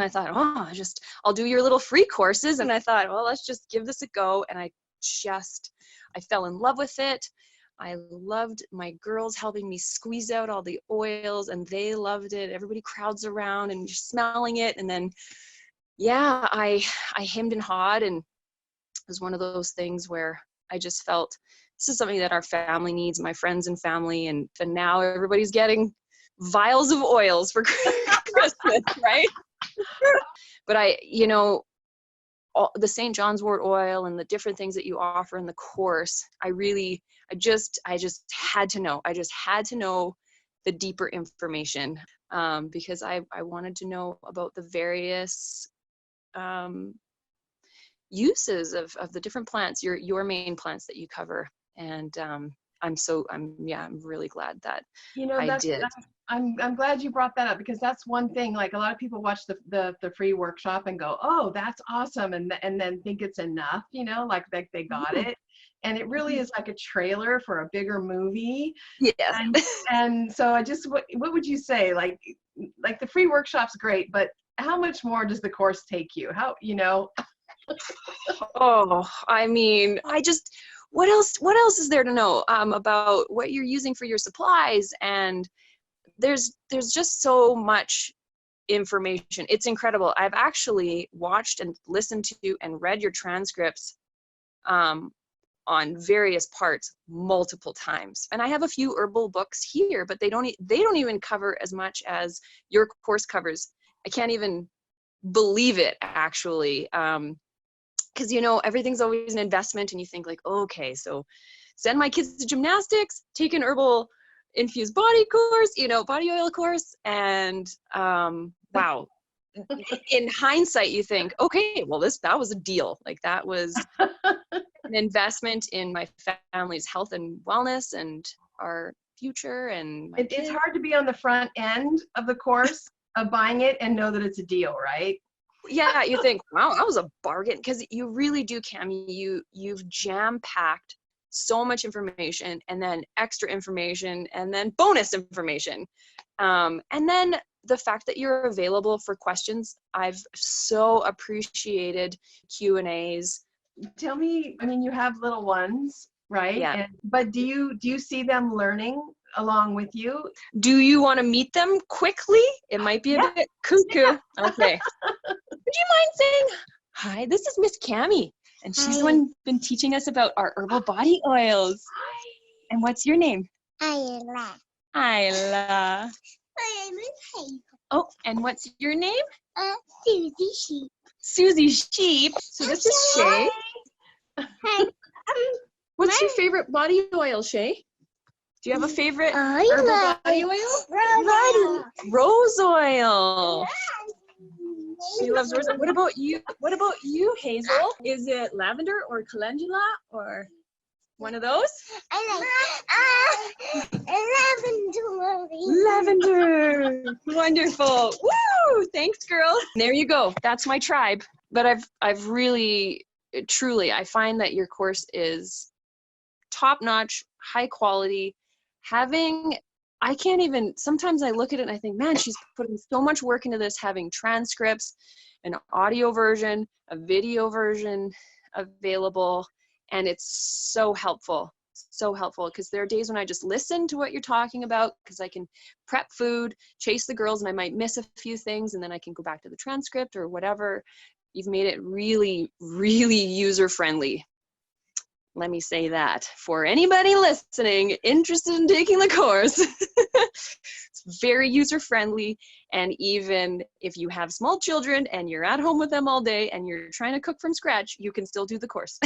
I thought, oh, I'll do your little free courses. And I thought, well, let's just give this a go. And I fell in love with it. I loved my girls helping me squeeze out all the oils, and they loved it. Everybody crowds around and you're smelling it. And then, yeah, I hemmed and hawed, and it was one of those things where I just felt this is something that our family needs, my friends and family. And now everybody's getting vials of oils for Christmas, right? But the St. John's wort oil and the different things that you offer in the course, I just had to know. I just had to know the deeper information, because I wanted to know about the various uses of the different plants, your main plants that you cover. And I'm really glad that I did. I'm glad you brought that up, because that's one thing, like a lot of people watch the free workshop and go, oh, that's awesome, and then think it's enough, like they got it. And it really is like a trailer for a bigger movie. Yes. And so what would you say? Like the free workshop's great, but how much more does the course take you? Oh, I mean, what else is there to know about what you're using for your supplies? And there's just so much information. It's incredible. I've actually watched and listened to and read your transcripts on various parts multiple times. And I have a few herbal books here, but they don't even cover as much as your course covers. I can't even believe it, actually. Because everything's always an investment, and you think like, okay, so send my kids to gymnastics, take an herbal infused body course, body oil course, and wow. In hindsight, you think, okay, well, that was a deal. Like, that was an investment in my family's health and wellness and our future. And it's hard to be on the front end of the course of buying it and know that it's a deal, right? Yeah, you think, wow, that was a bargain, because you really do, Cami. You've jam-packed so much information, and then extra information, and then bonus information, and then the fact that you're available for questions. I've so appreciated Q&As. Tell me, I mean, you have little ones, right? Yeah. But do you see them learning along with you? Do you want to meet them quickly? It might be a bit cuckoo. Yeah. Okay. Would you mind saying, hi, this is Miss Cami, and she's the one been teaching us about our herbal body oils. Hi. And what's your name? Isla. Isla. My name is Hazel. Oh, and what's your name? Susie Sheep. Susie Sheep. So this is Shay. Hi. What's your favorite body oil, Shay? Do you have a favorite herbal body oil? Rose oil. She loves rose oil. What about you, Hazel? Is it lavender or calendula or one of those? I like lavender. Wonderful. Woo! Thanks, girl. There you go. That's my tribe. But I've really, truly, I find that your course is top-notch, high quality. Sometimes I look at it and I think, man, she's putting so much work into this, having transcripts, an audio version, a video version available. And it's so helpful, because there are days when I just listen to what you're talking about, because I can prep food, chase the girls, and I might miss a few things, and then I can go back to the transcript or whatever. You've made it really, really user-friendly. Let me say that for anybody listening interested in taking the course. It's very user-friendly, and even if you have small children and you're at home with them all day and you're trying to cook from scratch, you can still do the course.